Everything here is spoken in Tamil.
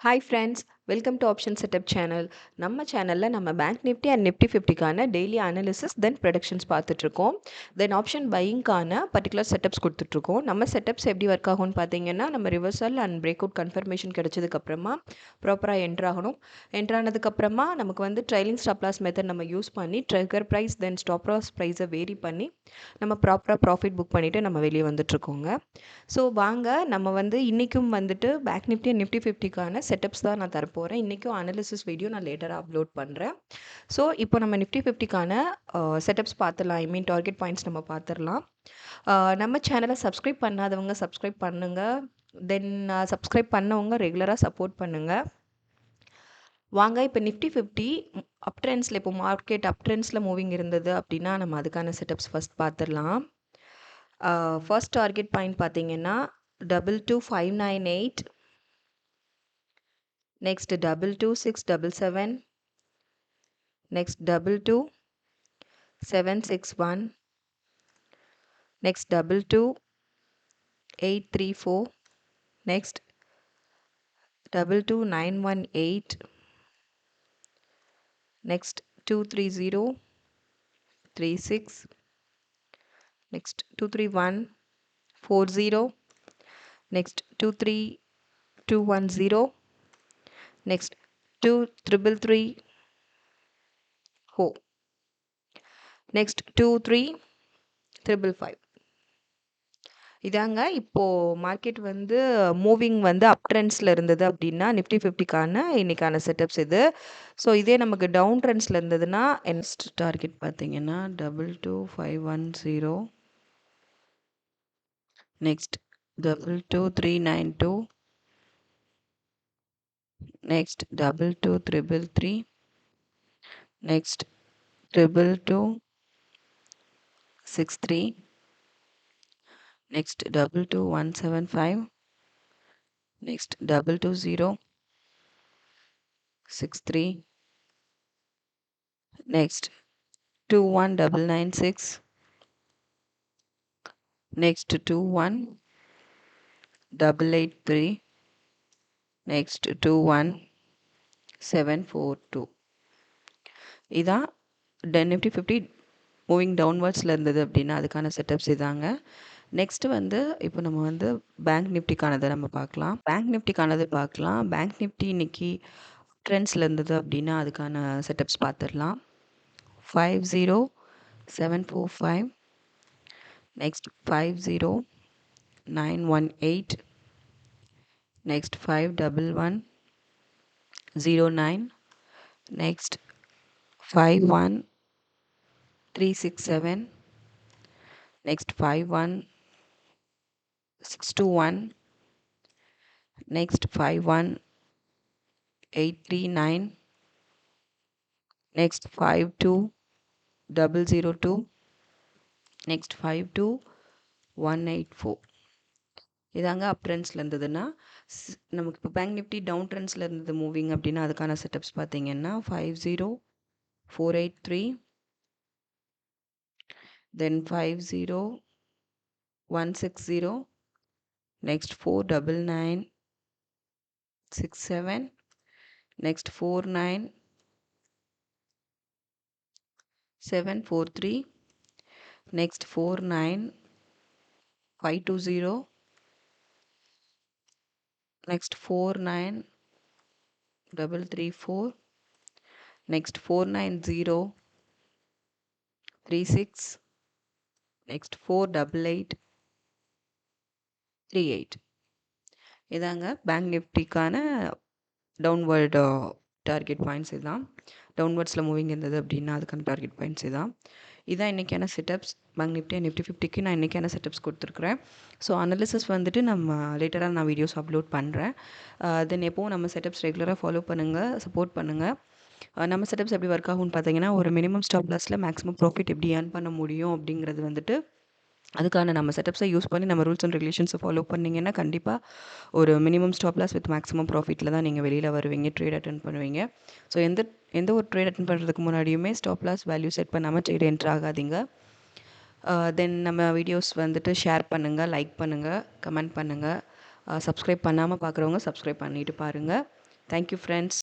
Hi friends, welcome to option setup channel. நம்ம சேனலில் நம்ம பேங்க் நிஃப்டி அண்ட் நிஃப்டி 50க்கான டெய்லி அனாலிசிஸ் தென் ப்ரொடக்ஷன்ஸ் பார்த்துட்ருக்கோம். தென் ஆப்ஷன் பையிங்கான பர்டிகுலர் செட்டப்ஸ் கொடுத்துட்ருக்கோம். நம்ம செட்டப்ஸ் எப்படி ஒர்க் ஆகும்னு பார்த்தீங்கன்னா, நம்ம reversal and breakout confirmation கிடைச்சதுக்கப்புறமா ப்ராப்பராக என்ட்ராகணும். என்ட்ரானதுக்கப்புறமா நமக்கு வந்து ட்ரைலிங் ஸ்டாப் லாஸ் மெத்தட் நம்ம யூஸ் பண்ணி trigger price then stop loss ப்ரைஸை வேரி பண்ணி நம்ம ப்ராப்பராக ப்ராஃபிட் புக் பண்ணிவிட்டு நம்ம வெளியே வந்துட்ருக்கோங்க. ஸோ வாங்க நம்ம வந்து இன்றைக்கும் வந்துட்டு பேங்க் நிஃப்டி அண்ட் நிஃப்டி 50க்கான செட்டப்ஸ் தான் நான் தரப்போகிறேன். இன்றைக்கும் அனாலிசிஸ் வீடியோ நான் லேட்டராக அப்லோட் பண்ணுறேன். ஸோ இப்போ நம்ம நிஃப்டி 50க்கான செட்டப்ஸ் பார்த்துடலாம். ஐ மீன் டார்கெட் பாயிண்ட்ஸ் நம்ம பார்த்துடலாம். நம்ம சேனலை சப்ஸ்கிரைப் பண்ணாதவங்க சப்ஸ்கிரைப் பண்ணுங்கள். தென் சப்ஸ்கிரைப் பண்ணவங்க ரெகுலராக சப்போர்ட் பண்ணுங்கள். வாங்க இப்போ நிஃப்டி 50 அப் ட்ரெண்ட்ஸில் இப்போ மார்க்கெட் அப் ட்ரெண்ட்ஸில் மூவிங் இருந்தது அப்படின்னா நம்ம அதுக்கான செட்டப்ஸ் ஃபஸ்ட் பார்த்துடலாம். ஃபர்ஸ்ட் டார்கெட் பாயிண்ட் பார்த்தீங்கன்னா 22598, next 22677, next 22761, next 22834, next 22918, next 23036, next 23140, next 23210, next 2334, next 23555. இதாங்க இப்போது மார்க்கெட் வந்து மூவிங் வந்து அப் ட்ரெண்ட்ஸில் இருந்தது அப்படின்னா நிஃப்டி 50க்கான இன்றைக்கான செட்டப்ஸ் இது. ஸோ இதே நமக்கு டவுன் ட்ரெண்ட்ஸில் இருந்ததுன்னா நெக்ஸ்ட் டார்கெட் பார்த்தீங்கன்னா 22510, next 22392, next 22333, next 22263, next 22175, next 22063, next 21996, next 21883, next 21742. இதான் நிஃப்டி 50 மூவிங் டவுன்வர்ட்ஸில் இருந்தது அப்படின்னா அதுக்கான செட்டப்ஸ் இதாங்க. நெக்ஸ்ட் வந்து இப்போ நம்ம வந்து பேங்க் நிஃப்டிக்கானதை நம்ம பார்க்கலாம். பேங்க் நிஃப்டி இன்னைக்கு ட்ரெண்ட்ஸில் இருந்தது அப்படின்னா அதுக்கான செட்டப்ஸ் பார்த்துடலாம். 50745, next 50918, next 51109, next 51367, next 51621, next 51839, next 52002, next 52184. இதாங்க அப் ட்ரெண்ட்ஸில் இருந்ததுன்னா நமக்கு இப்போ பேங்க் நிஃப்டி டவுன் ட்ரெண்ட்ஸில் இருந்தது மூவிங் அப்படின்னா அதுக்கான செட்டப்ஸ் பார்த்தீங்கன்னா 50483, then 50160, next 49967, next 49743, next 49520, next 49334, next 49036, next 48838. இதாங்க பேங்க் நிஃப்டிக்கான டவுன்வர்டு டார்கெட் பாயிண்ட்ஸ் இதுதான். டவுன்வர்ட்ஸில் மூவிங் இருந்தது அப்படின்னா அதுக்கான டார்கெட் பாயிண்ட்ஸ் இதான் இன்றைக்கான setups. Bank nifty and nifty 50க்கு நான் இன்றைக்கான செட்டப்ஸ் கொடுத்துருக்குறேன். ஸோ அனாலிசிஸ் வந்துட்டு நம்ம லேட்டராக நான் வீடியோஸ் அப்லோட் பண்ணுறேன். தென் எப்போவும் நம்ம செட்டப்ஸ் ரெகுலராக ஃபாலோ பண்ணுங்கள், சப்போர்ட் பண்ணுங்கள். நம்ம செட்டப்ஸ் எப்படி ஒர்க் ஆகும்னு பார்த்தீங்கன்னா, ஒரு மினிமம் ஸ்டாப் லாஸில் மேக்ஸிமம் ப்ராஃபிட் எப்படி ஏர்ன் பண்ண முடியும் அப்படிங்கிறது வந்துட்டு அதுக்கான நம்ம செட்டப்ஸை யூஸ் பண்ணி நம்ம ரூல்ஸ் அண்ட் ரெகுலேஷன்ஸை ஃபாலோ பண்ணிங்கன்னா கண்டிப்பாக ஒரு minimum stop loss with maximum ப்ராஃபிட்டில் தான் நீங்கள் வெளியில் வருவீங்க, ட்ரேட் அட்டென்ட் பண்ணுவீங்க. ஸோ எந்த ஒரு ட்ரேட் அட்டென்ட் பண்ணுறதுக்கு முன்னாடியுமே ஸ்டாப் லாஸ் வேல்யூ செட் பண்ணாமல் ட்ரேட் என்ட்ரு ஆகாதீங்க. தென் நம்ம வீடியோஸ் வந்துட்டு ஷேர் பண்ணுங்கள், லைக் பண்ணுங்கள், கமெண்ட் பண்ணுங்கள். சப்ஸ்கிரைப் பண்ணாமல் பார்க்குறவங்க சப்ஸ்கிரைப் பண்ணிவிட்டு பாருங்கள். Thank you friends.